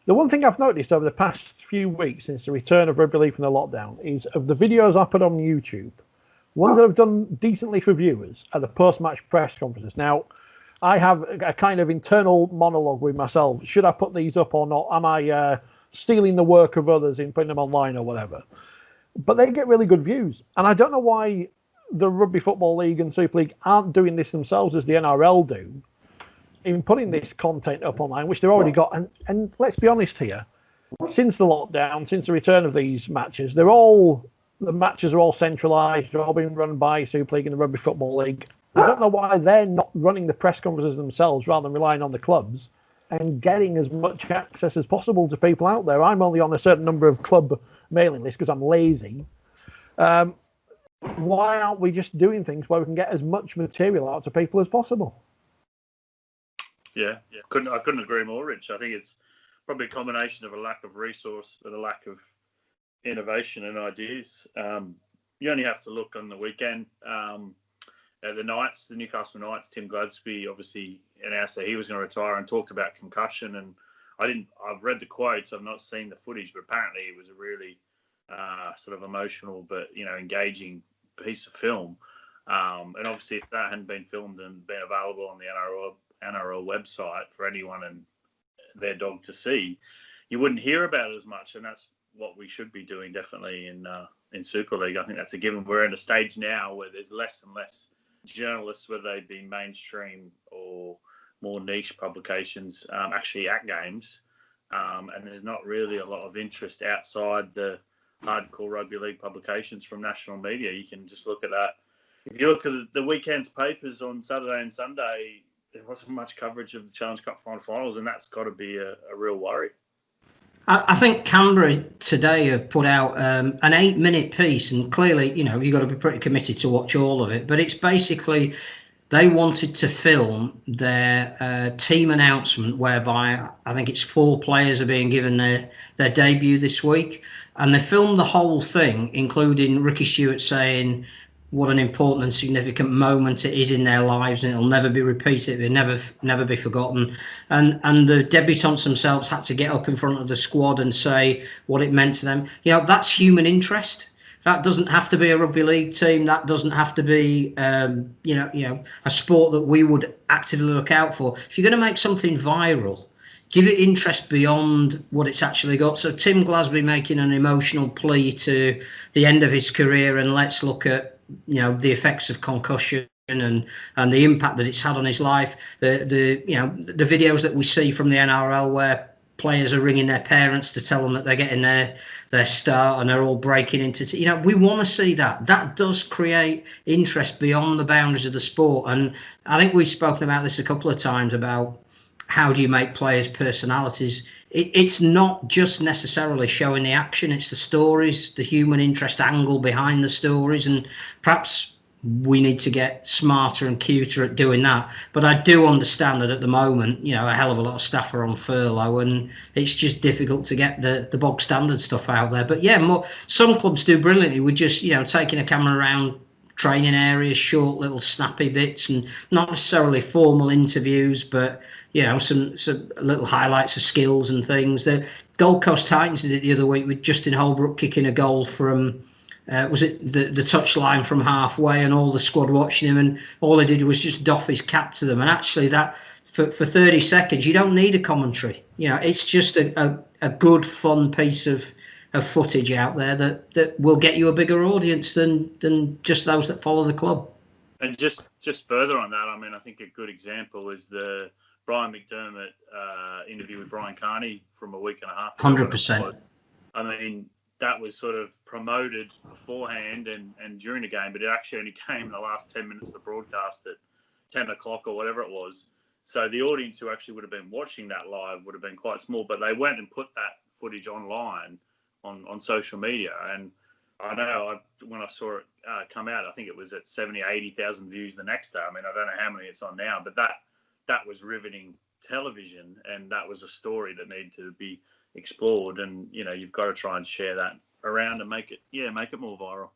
The one thing I've noticed over the past few weeks since the return of rugby league from the lockdown is of the videos I put on YouTube, ones that have done decently for viewers are the post-match press conferences. Now, I have a kind of internal monologue with myself. Should I put these up or not? Am I stealing the work of others in putting them online or whatever? But they get really good views. And I don't know why the Rugby Football League and Super League aren't doing this themselves as the NRL do, in putting this content up online, which they've already got. And let's be honest here, since the lockdown, since the return of these matches, the matches are all centralised. They're all being run by Super League and the Rugby Football League. I don't know why they're not running the press conferences themselves rather than relying on the clubs and getting as much access as possible to people out there. I'm only on a certain number of club mailing lists because I'm lazy. Why aren't we just doing things where we can get as much material out to people as possible? Yeah. I couldn't agree more, Rich. I think it's probably a combination of a lack of resource and a lack of innovation and ideas. You only have to look on the weekend. The Knights, the Newcastle Knights, Tim Gladsby obviously announced that he was going to retire and talked about concussion. And I've read the quotes, I've not seen the footage, but apparently it was a really sort of emotional but engaging piece of film. And obviously, if that hadn't been filmed and been available on the NRL website for anyone and their dog to see, you wouldn't hear about it as much. And that's what we should be doing definitely in Super League. I think that's a given. We're in a stage now where there's less and less journalists, whether they be mainstream or more niche publications, actually at games. And there's not really a lot of interest outside the hardcore rugby league publications from national media. You can just look at that. If you look at the weekend's papers on Saturday and Sunday, there wasn't much coverage of the Challenge Cup finals, and that's got to be a real worry. I think Canberra today have put out an 8-minute piece, and clearly, you've got to be pretty committed to watch all of it. But it's basically they wanted to film their team announcement, whereby I think it's 4 players are being given their debut this week, and they filmed the whole thing, including Ricky Stewart saying what an important and significant moment it is in their lives, and it'll never be repeated, it'll never be forgotten. And the debutants themselves had to get up in front of the squad and say what it meant to them. That's human interest. That doesn't have to be a rugby league team. That doesn't have to be, a sport that we would actively look out for. If you're going to make something viral, give it interest beyond what it's actually got. So Tim Glasby making an emotional plea to the end of his career, and let's look at the effects of concussion and the impact that it's had on his life. The videos that we see from the NRL where players are ringing their parents to tell them that they're getting their start and they're all breaking into we want to see that does create interest beyond the boundaries of the sport. And I think we've spoken about this a couple of times about how do you make players personalities. It's not just necessarily showing the action, it's the stories, the human interest angle behind the stories, and perhaps we need to get smarter and cuter at doing that. But I do understand that at the moment, a hell of a lot of staff are on furlough, and it's just difficult to get the bog standard stuff out there. But some clubs do brilliantly with just taking a camera around training areas, short little snappy bits, and not necessarily formal interviews, but some little highlights of skills and things. The Gold Coast Titans did it the other week with Justin Holbrook kicking a goal from was it the touchline from halfway, and all the squad watching him, and all he did was just doff his cap to them. And actually that for 30 seconds you don't need a commentary. It's just a good fun piece of footage out there that will get you a bigger audience than just those that follow the club. And just further on that, I think a good example is the Brian McDermott interview with Brian Carney from a week and a half ago. 100%. That was sort of promoted beforehand and during the game, but it actually only came in the last 10 minutes of the broadcast at 10 o'clock or whatever it was. So the audience who actually would have been watching that live would have been quite small, but they went and put that footage online on social media. And I know when I saw it come out, I think it was at 70, 80,000 views the next day. I don't know how many it's on now, but that was riveting television, and that was a story that needed to be explored. And you've got to try and share that around and make it more viral.